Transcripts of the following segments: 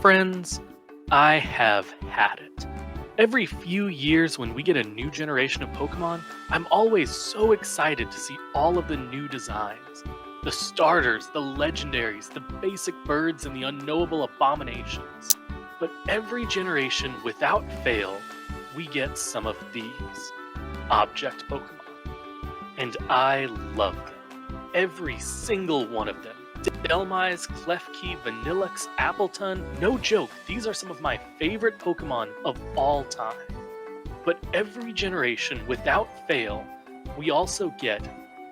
Friends, I have had it. Every few years when we get a new generation of Pokemon, I'm always so excited to see all of the new designs. The starters, the legendaries, the basic birds, and the unknowable abominations. But every generation, without fail, we get some of these object Pokemon. And I love them. Every single one of them. Delmise, Klefki, Vanillux, Appleton, no joke, these are some of my favorite Pokemon of all time. But every generation, without fail, we also get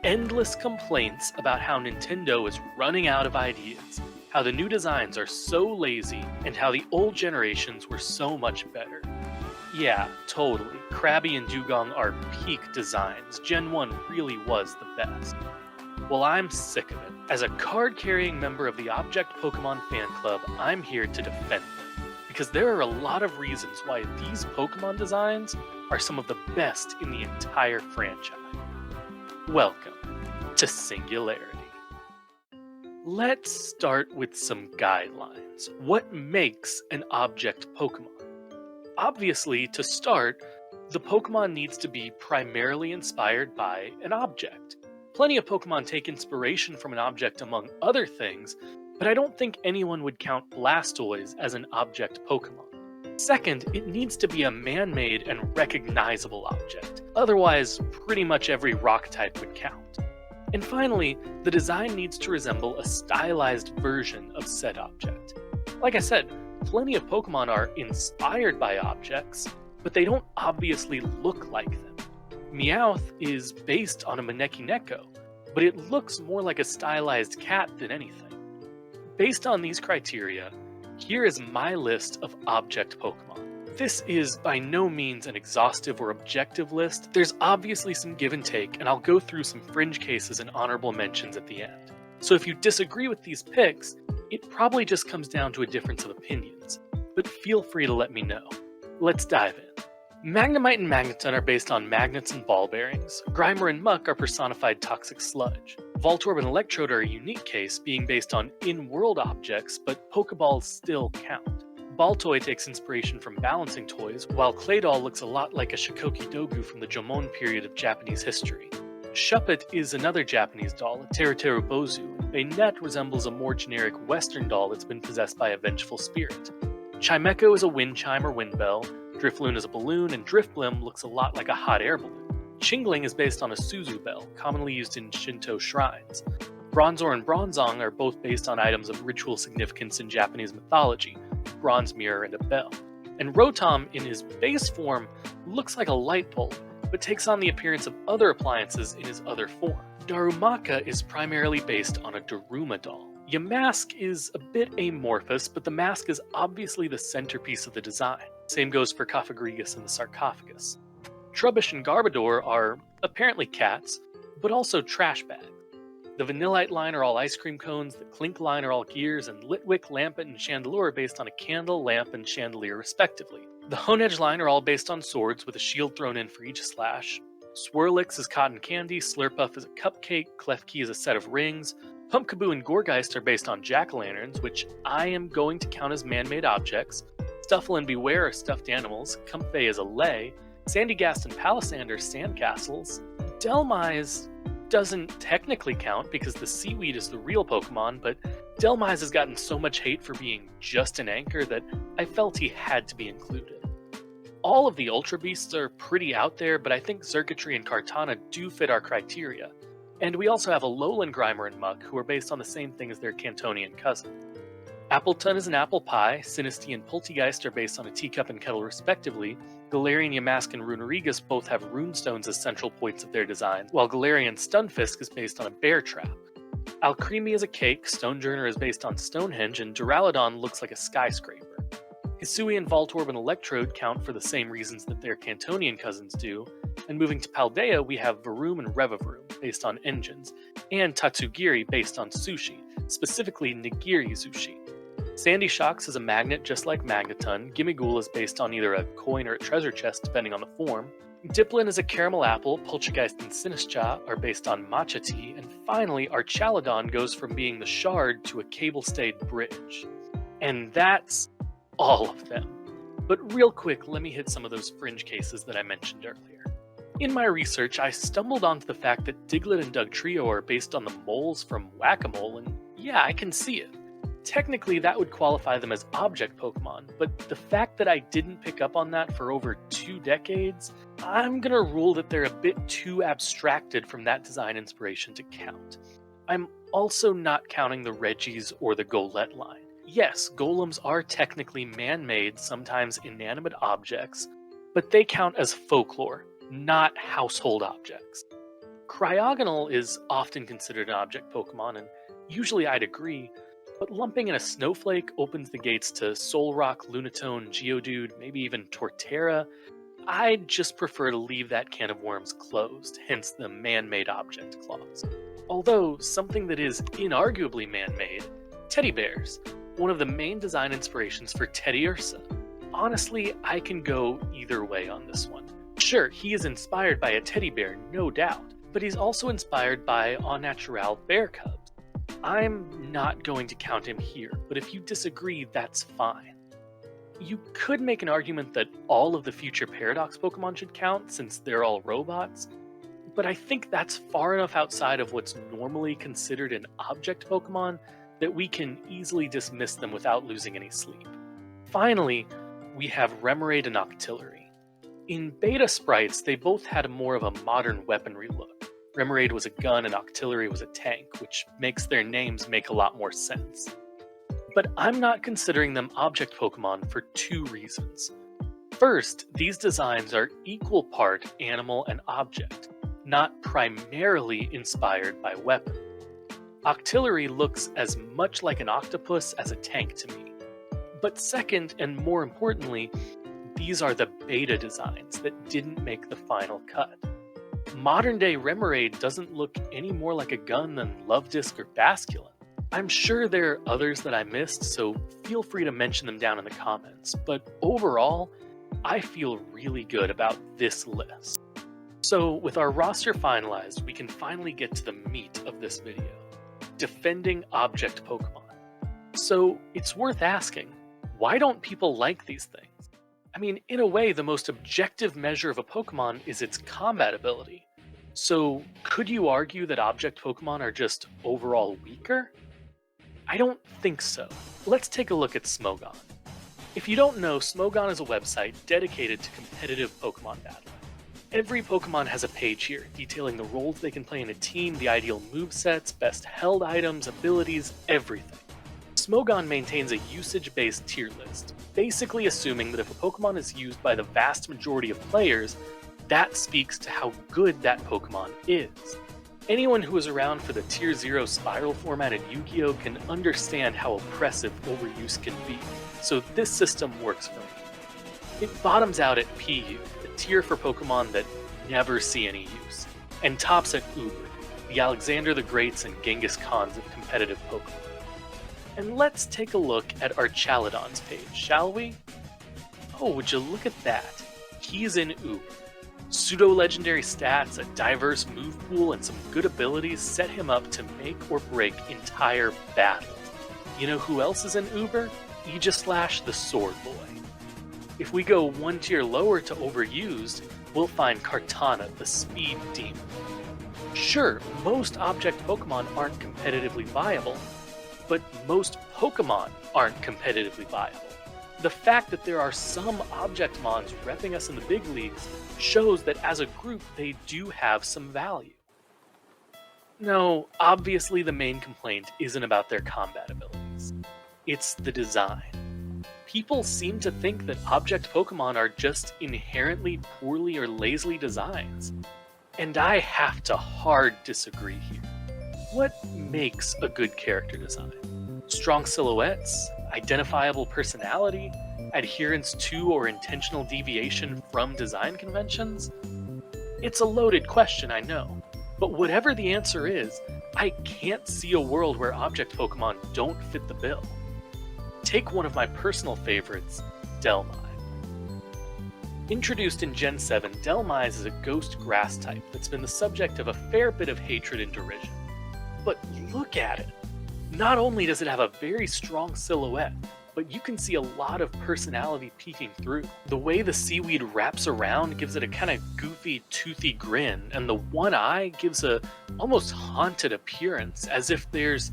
endless complaints about how Nintendo is running out of ideas, how the new designs are so lazy, and how the old generations were so much better. Yeah, totally, Krabby and Dugong are peak designs. Gen 1 really was the best. Well, I'm sick of it. As a card-carrying member of the Object Pokemon fan club, I'm here to defend them. Because there are a lot of reasons why these Pokemon designs are some of the best in the entire franchise. Welcome to Singularity. Let's start with some guidelines. What makes an Object Pokemon? Obviously, to start, the Pokemon needs to be primarily inspired by an object. Plenty of Pokemon take inspiration from an object among other things, but I don't think anyone would count Blastoise as an object Pokemon. Second, it needs to be a man-made and recognizable object. Otherwise, pretty much every rock type would count. And finally, the design needs to resemble a stylized version of said object. Like I said, plenty of Pokemon are inspired by objects, but they don't obviously look like them. Meowth is based on a Maneki Neko, but it looks more like a stylized cat than anything. Based on these criteria, here is my list of object Pokemon. This is by no means an exhaustive or objective list. There's obviously some give and take, and I'll go through some fringe cases and honorable mentions at the end. So if you disagree with these picks, it probably just comes down to a difference of opinions, but feel free to let me know. Let's dive in. Magnemite and Magneton are based on magnets and ball bearings. Grimer and Muck are personified toxic sludge. Voltorb and Electrode are a unique case, being based on in-world objects, but Pokeballs still count. Baltoy takes inspiration from balancing toys, while Claydol looks a lot like a Shikoki Dogu from the Jomon period of Japanese history. Shuppet is another Japanese doll, a Teruteru Bozu. Banette resembles a more generic Western doll that's been possessed by a vengeful spirit. Chimecho is a wind chime or wind bell. Drifloon is a balloon, and Drifblim looks a lot like a hot air balloon. Chingling is based on a Suzu bell, commonly used in Shinto shrines. Bronzor and Bronzong are both based on items of ritual significance in Japanese mythology, a bronze mirror and a bell. And Rotom, in his base form, looks like a light bulb, but takes on the appearance of other appliances in his other form. Darumaka is primarily based on a Daruma doll. Yamask is a bit amorphous, but the mask is obviously the centerpiece of the design. Same goes for Cofagrigus and the sarcophagus. Trubbish and Garbodor are apparently cats, but also trash bags. The Vanillite line are all ice cream cones, the Clink line are all gears, and Litwick, Lampet, and Chandelure are based on a candle, lamp, and chandelier respectively. The Honedge line are all based on swords with a shield thrown in for each slash. Swirlix is cotton candy, Slurpuff is a cupcake, Klefki is a set of rings. Pumpkaboo and Gourgeist are based on jack-o'-lanterns, which I am going to count as man-made objects. Stuffle and Beware are stuffed animals, Comfey is a lei, Sandygast and Palisand are sandcastles. Delmise doesn't technically count because the seaweed is the real Pokemon, but Delmise has gotten so much hate for being just an anchor that I felt he had to be included. All of the Ultra Beasts are pretty out there, but I think Xurkitree and Kartana do fit our criteria. And we also have a Alolan Grimer and Muck, who are based on the same thing as their Cantonian cousin. Appleton is an apple pie, Sinistea and Poltegeist are based on a teacup and kettle respectively. Galarian, Yamask, and Runerigus both have runestones as central points of their design, while Galarian Stunfisk is based on a bear trap. Alcremie is a cake, Stonejourner is based on Stonehenge, and Duraludon looks like a skyscraper. Hisui and Voltorb and Electrode count for the same reasons that their Cantonian cousins do, and moving to Paldea we have Varoom and Revavroom based on engines, and Tatsugiri based on sushi, specifically nigiri sushi. Sandy Shocks is a magnet just like Magneton, Gimmighoul is based on either a coin or a treasure chest depending on the form, Diplin is a caramel apple, Poltergeist and Sinistcha are based on matcha tea, and finally Archaludon goes from being the shard to a cable-stayed bridge. And that's all of them. But real quick, let me hit some of those fringe cases that I mentioned earlier. In my research, I stumbled onto the fact that Diglett and Dugtrio are based on the moles from Whack-A-Mole, and yeah, I can see it. Technically, that would qualify them as object Pokemon, but the fact that I didn't pick up on that for over 2 decades, I'm gonna rule that they're a bit too abstracted from that design inspiration to count. I'm also not counting the Regis or the Golett line. Yes, golems are technically man-made, sometimes inanimate objects, but they count as folklore, not household objects. Cryogonal is often considered an object Pokemon, and usually I'd agree, but lumping in a Snowflake opens the gates to Solrock, Lunatone, Geodude, maybe even Torterra. I'd just prefer to leave that can of worms closed, hence the man-made object clause. Although, something that is inarguably man-made, teddy bears, one of the main design inspirations for Teddiursa. Honestly, I can go either way on this one. Sure, he is inspired by a teddy bear, no doubt, but he's also inspired by Au Naturel bear cubs. I'm not going to count him here, but if you disagree, that's fine. You could make an argument that all of the future Paradox Pokemon should count, since they're all robots, but I think that's far enough outside of what's normally considered an object Pokemon that we can easily dismiss them without losing any sleep. Finally, we have Remoraid and Octillery. In beta sprites, they both had more of a modern weaponry look. Remoraid was a gun and Octillery was a tank, which makes their names make a lot more sense. But I'm not considering them object Pokemon for 2 reasons. First, these designs are equal part animal and object, not primarily inspired by weapon. Octillery looks as much like an octopus as a tank to me. But second, and more importantly, these are the beta designs that didn't make the final cut. Modern day Remoraid doesn't look any more like a gun than Luvdisc or Basculin. I'm sure there are others that I missed, so feel free to mention them down in the comments, but overall, I feel really good about this list. So with our roster finalized, we can finally get to the meat of this video. Defending object Pokemon. So it's worth asking, why don't people like these things? I mean, in a way, the most objective measure of a Pokemon is its combat ability. So could you argue that object Pokemon are just overall weaker? I don't think so. Let's take a look at Smogon. If you don't know, Smogon is a website dedicated to competitive Pokemon battling. Every Pokemon has a page here, detailing the roles they can play in a team, the ideal movesets, best held items, abilities, everything. Smogon maintains a usage-based tier list, basically assuming that if a Pokemon is used by the vast majority of players, that speaks to how good that Pokemon is. Anyone who was around for the Tier 0 spiral formatted Yu-Gi-Oh! Can understand how oppressive overuse can be, so this system works for me. It bottoms out at PU, the tier for Pokemon that never see any use, and tops at Uber, the Alexander the Greats and Genghis Khans of competitive Pokemon. And let's take a look at our Chaladon's page, shall we? Oh, would you look at that? He's in Uber. Pseudo-legendary stats, a diverse move pool, and some good abilities set him up to make or break entire battles. You know who else is in Uber? Aegislash the Sword Boy. If we go 1 tier lower to Overused, we'll find Kartana, the Speed Demon. Sure, most object Pokemon aren't competitively viable, but most Pokemon aren't competitively viable. The fact that there are some object mons repping us in the big leagues shows that as a group they do have some value. No, obviously the main complaint isn't about their combat abilities. It's the design. People seem to think that object Pokemon are just inherently poorly or lazily designs. And I have to hard disagree here. What makes a good character design? Strong silhouettes? Identifiable personality? Adherence to or intentional deviation from design conventions? It's a loaded question, I know. But whatever the answer is, I can't see a world where object Pokemon don't fit the bill. Take one of my personal favorites, Dhelmise. Introduced in Gen 7, Dhelmise is a ghost grass type that's been the subject of a fair bit of hatred and derision. But look at it! Not only does it have a very strong silhouette, but you can see a lot of personality peeking through. The way the seaweed wraps around gives it a kind of goofy, toothy grin, and the one eye gives a almost haunted appearance, as if there's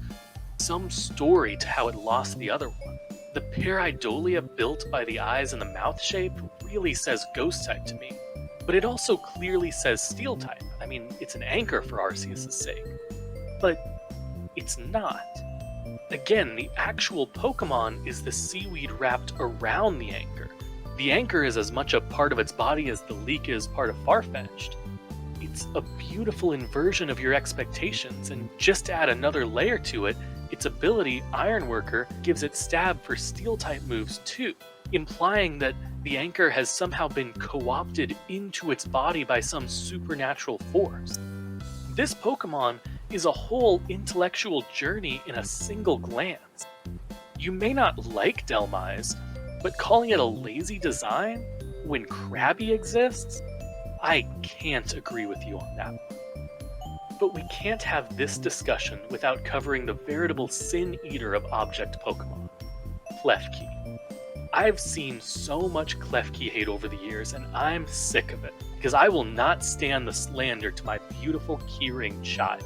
some story to how it lost the other one. The pareidolia built by the eyes and the mouth shape really says ghost type to me, but it also clearly says steel type. I mean, it's an anchor for Arceus' sake, but it's not. Again, the actual Pokemon is the seaweed wrapped around the anchor. The anchor is as much a part of its body as the leek is part of Farfetch'd. It's a beautiful inversion of your expectations, and just to add another layer to it, its ability, Ironworker, gives it stab for steel-type moves too, implying that the anchor has somehow been co-opted into its body by some supernatural force. This Pokemon is a whole intellectual journey in a single glance. You may not like Dhelmise, but calling it a lazy design when Krabby exists? I can't agree with you on that one. But we can't have this discussion without covering the veritable sin eater of object Pokemon, Klefki. I've seen so much Klefki hate over the years, and I'm sick of it, because I will not stand the slander to my beautiful Keyring child.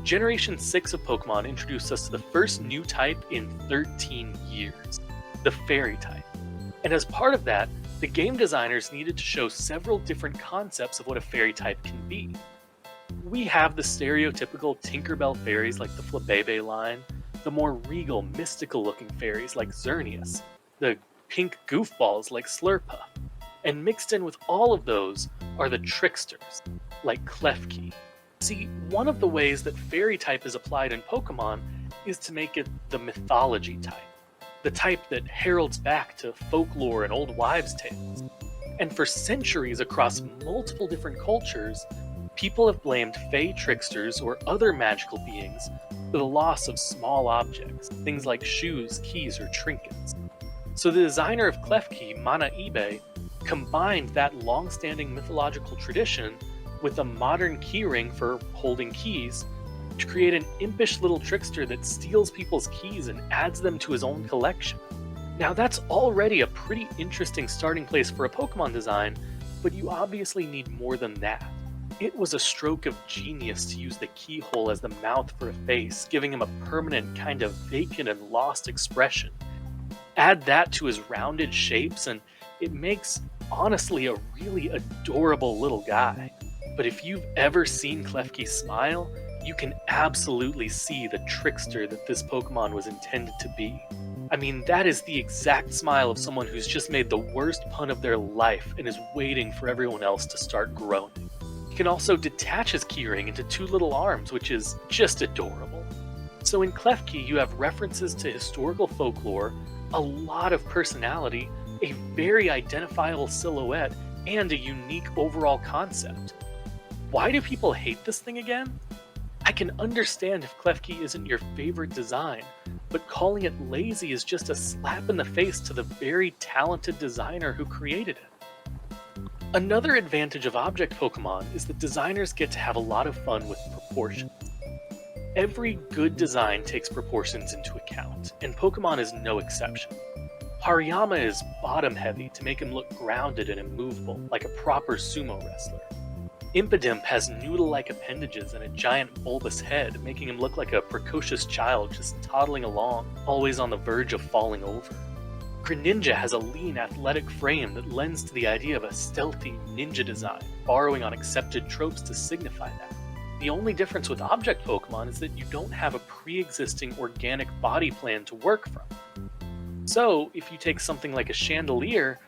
Generation 6 of Pokemon introduced us to the first new type in 13 years, the Fairy type. And as part of that, the game designers needed to show several different concepts of what a Fairy type can be. We have the stereotypical Tinkerbell fairies like the Flabebe line, the more regal, mystical-looking fairies like Xerneas, the pink goofballs like Slurpuff, and mixed in with all of those are the tricksters, like Klefki. See, one of the ways that Fairy type is applied in Pokemon is to make it the mythology type, the type that heralds back to folklore and old wives' tales. And for centuries across multiple different cultures, people have blamed Fey tricksters or other magical beings for the loss of small objects, things like shoes, keys, or trinkets. So the designer of Klefki, Mana Ibe, combined that long-standing mythological tradition with a modern keyring for holding keys to create an impish little trickster that steals people's keys and adds them to his own collection. Now that's already a pretty interesting starting place for a Pokemon design, but you obviously need more than that. It was a stroke of genius to use the keyhole as the mouth for a face, giving him a permanent kind of vacant and lost expression. Add that to his rounded shapes and it makes, honestly, a really adorable little guy. But if you've ever seen Klefki smile, you can absolutely see the trickster that this Pokemon was intended to be. I mean, that is the exact smile of someone who's just made the worst pun of their life and is waiting for everyone else to start groaning. He can also detach his keyring into two little arms, which is just adorable. So in Klefki, you have references to historical folklore, a lot of personality, a very identifiable silhouette, and a unique overall concept. Why do people hate this thing again? I can understand if Klefki isn't your favorite design, but calling it lazy is just a slap in the face to the very talented designer who created it. Another advantage of object Pokemon is that designers get to have a lot of fun with proportions. Every good design takes proportions into account, and Pokemon is no exception. Hariyama is bottom-heavy to make him look grounded and immovable, like a proper sumo wrestler. Impidimp has noodle-like appendages and a giant bulbous head, making him look like a precocious child just toddling along, always on the verge of falling over. Greninja has a lean, athletic frame that lends to the idea of a stealthy ninja design, borrowing on accepted tropes to signify that. The only difference with object Pokemon is that you don't have a pre-existing organic body plan to work from. So, if you take something like a Chandelier,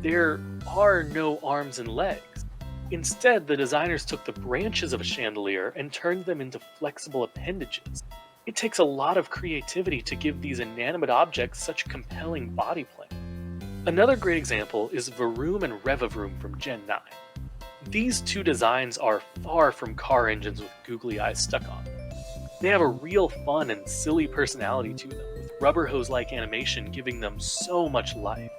there are no arms and legs. Instead, the designers took the branches of a chandelier and turned them into flexible appendages. It takes a lot of creativity to give these inanimate objects such compelling body plan. Another great example is Varoom and Revavroom from Gen 9. These two designs are far from car engines with googly eyes stuck on them. They have a real fun and silly personality to them, with rubber hose-like animation giving them so much life.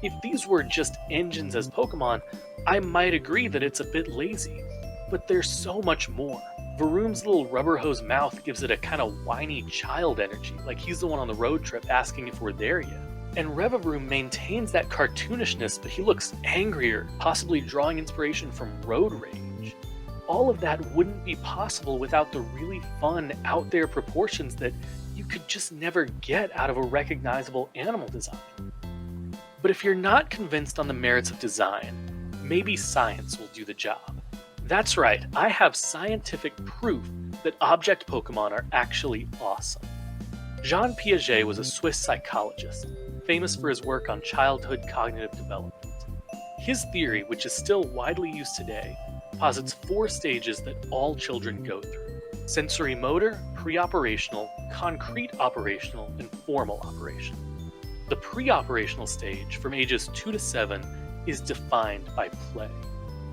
If these were just engines as Pokemon, I might agree that it's a bit lazy, but there's so much more. Varum's little rubber hose mouth gives it a kind of whiny child energy, like he's the one on the road trip asking if we're there yet. And Revavroom maintains that cartoonishness, but he looks angrier, possibly drawing inspiration from Road Rage. All of that wouldn't be possible without the really fun, out there proportions that you could just never get out of a recognizable animal design. But if you're not convinced on the merits of design, maybe science will do the job. That's right, I have scientific proof that object Pokemon are actually awesome. Jean Piaget was a Swiss psychologist, famous for his work on childhood cognitive development. His theory, which is still widely used today, posits 4 stages that all children go through: sensory motor, pre-operational, concrete operational, and formal operational. The pre-operational stage, from ages 2 to 7, is defined by play.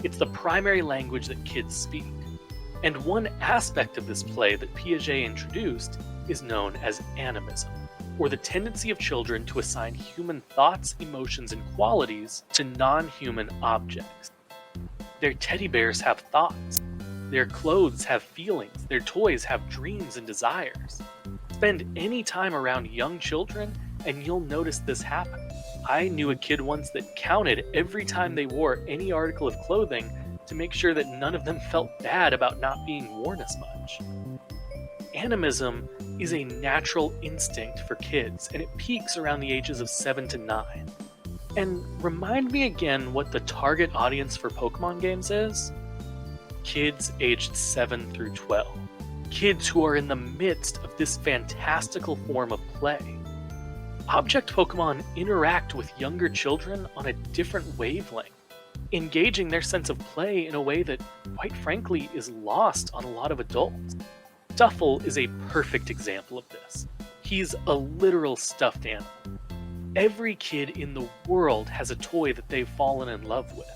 It's the primary language that kids speak. And one aspect of this play that Piaget introduced is known as animism, or the tendency of children to assign human thoughts, emotions, and qualities to non-human objects. Their teddy bears have thoughts. Their clothes have feelings. Their toys have dreams and desires. Spend any time around young children and you'll notice this happen. I knew a kid once that counted every time they wore any article of clothing to make sure that none of them felt bad about not being worn as much. Animism is a natural instinct for kids, and it peaks around the ages of 7 to 9. And remind me again what the target audience for Pokemon games is? Kids aged 7 through 12. Kids who are in the midst of this fantastical form of play. Object Pokemon interact with younger children on a different wavelength, engaging their sense of play in a way that, quite frankly, is lost on a lot of adults. Stuffle is a perfect example of this. He's a literal stuffed animal. Every kid in the world has a toy that they've fallen in love with,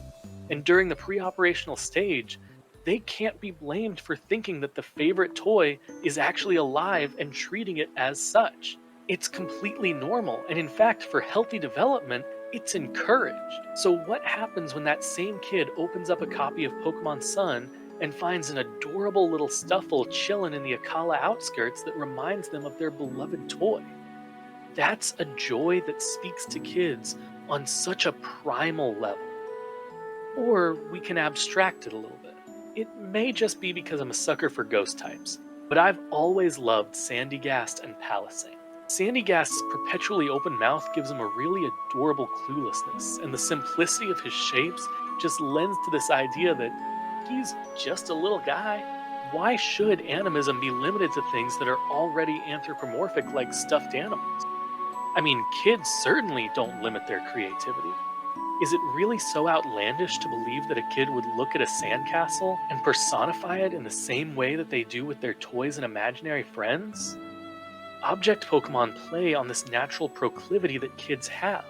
and during the pre-operational stage, they can't be blamed for thinking that the favorite toy is actually alive and treating it as such. It's completely normal, and in fact, for healthy development, it's encouraged. So what happens when that same kid opens up a copy of Pokemon Sun and finds an adorable little Stuffle chilling in the Akala outskirts that reminds them of their beloved toy? That's a joy that speaks to kids on such a primal level. Or we can abstract it a little bit. It may just be because I'm a sucker for ghost types, but I've always loved Sandygast and Palisade. Sandygast's perpetually open mouth gives him a really adorable cluelessness, and the simplicity of his shapes just lends to this idea that he's just a little guy. Why should animism be limited to things that are already anthropomorphic like stuffed animals? I mean, kids certainly don't limit their creativity. Is it really so outlandish to believe that a kid would look at a sandcastle and personify it in the same way that they do with their toys and imaginary friends? Object Pokemon play on this natural proclivity that kids have.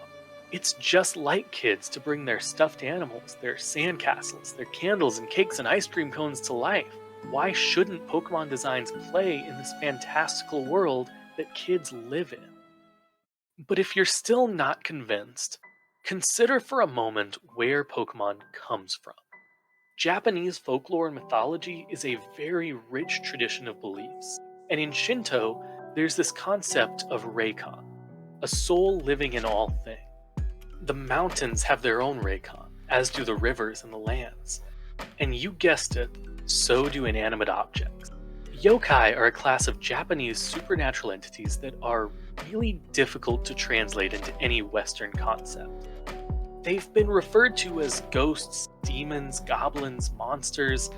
It's just like kids to bring their stuffed animals, their sandcastles, their candles and cakes and ice cream cones to life. Why shouldn't Pokemon designs play in this fantastical world that kids live in? But if you're still not convinced, consider for a moment where Pokemon comes from. Japanese folklore and mythology is a very rich tradition of beliefs, and in Shinto, there's this concept of Reikon, a soul living in all things. The mountains have their own Reikon, as do the rivers and the lands. And you guessed it, so do inanimate objects. Yokai are a class of Japanese supernatural entities that are really difficult to translate into any Western concept. They've been referred to as ghosts, demons, goblins, monsters,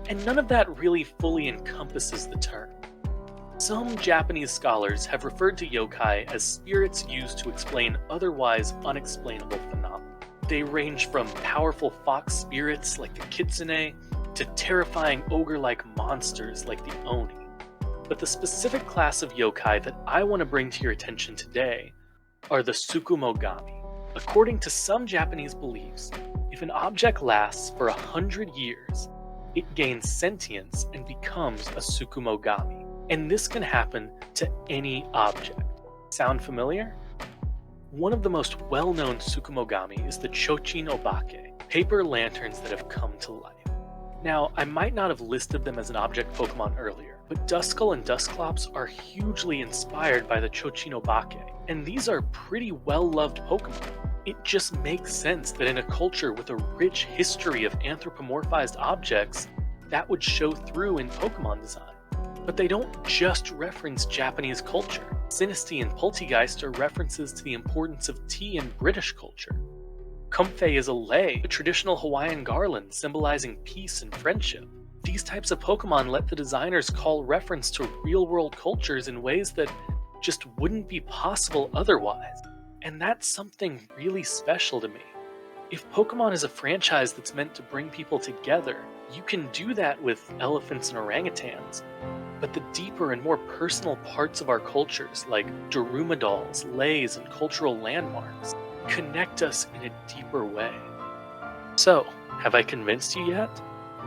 and none of that really fully encompasses the term. Some Japanese scholars have referred to yokai as spirits used to explain otherwise unexplainable phenomena. They range from powerful fox spirits like the kitsune to terrifying ogre-like monsters like the oni. But the specific class of yokai that I want to bring to your attention today are the Tsukumogami. According to some Japanese beliefs, if an object lasts for 100 years, it gains sentience and becomes a Tsukumogami. And this can happen to any object. Sound familiar? One of the most well-known Tsukumogami is the Chochin Obake, paper lanterns that have come to life. Now, I might not have listed them as an object Pokemon earlier, but Duskull and Dusclops are hugely inspired by the Chochinobake, and these are pretty well-loved Pokemon. It just makes sense that in a culture with a rich history of anthropomorphized objects, that would show through in Pokemon design. But they don't just reference Japanese culture. Sinistea and Poltegeist are references to the importance of tea in British culture. Comfey is a lei, a traditional Hawaiian garland symbolizing peace and friendship. These types of Pokemon let the designers call reference to real-world cultures in ways that just wouldn't be possible otherwise. And that's something really special to me. If Pokemon is a franchise that's meant to bring people together, you can do that with elephants and orangutans. But the deeper and more personal parts of our cultures, like Daruma dolls, leis, and cultural landmarks, connect us in a deeper way. So, have I convinced you yet?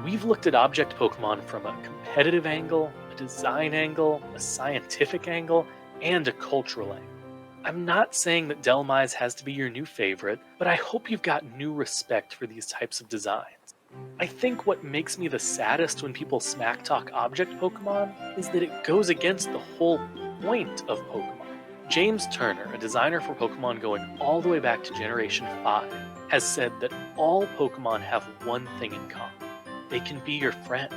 We've looked at object Pokemon from a competitive angle, a design angle, a scientific angle, and a cultural angle. I'm not saying that Dhelmise has to be your new favorite, but I hope you've got new respect for these types of designs. I think what makes me the saddest when people smack talk object Pokemon is that it goes against the whole point of Pokemon. James Turner, a designer for Pokemon going all the way back to Generation 5, has said that all Pokemon have one thing in common. They can be your friend.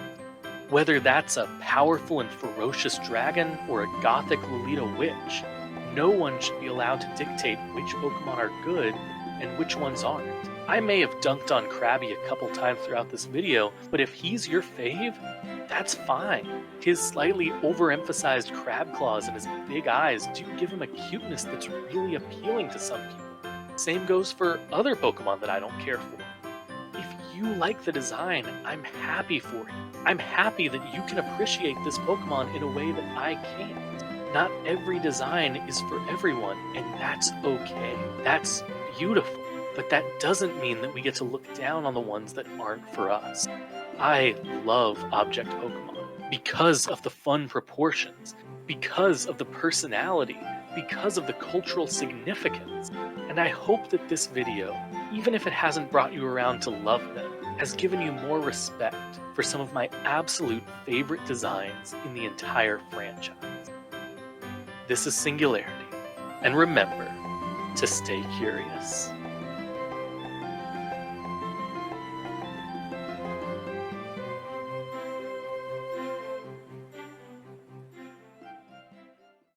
Whether that's a powerful and ferocious dragon or a gothic Lolita witch, no one should be allowed to dictate which Pokemon are good and which ones aren't. I may have dunked on Krabby a couple times throughout this video, but if he's your fave, that's fine. His slightly overemphasized crab claws and his big eyes do give him a cuteness that's really appealing to some people. Same goes for other Pokemon that I don't care for. If you like the design, I'm happy for you. I'm happy that you can appreciate this Pokemon in a way that I can't. Not every design is for everyone, and that's okay. That's beautiful. But that doesn't mean that we get to look down on the ones that aren't for us. I love object Pokemon because of the fun proportions, because of the personality, because of the cultural significance. And I hope that this video, even if it hasn't brought you around to love them, has given you more respect for some of my absolute favorite designs in the entire franchise. This is Singularity, and remember to stay curious.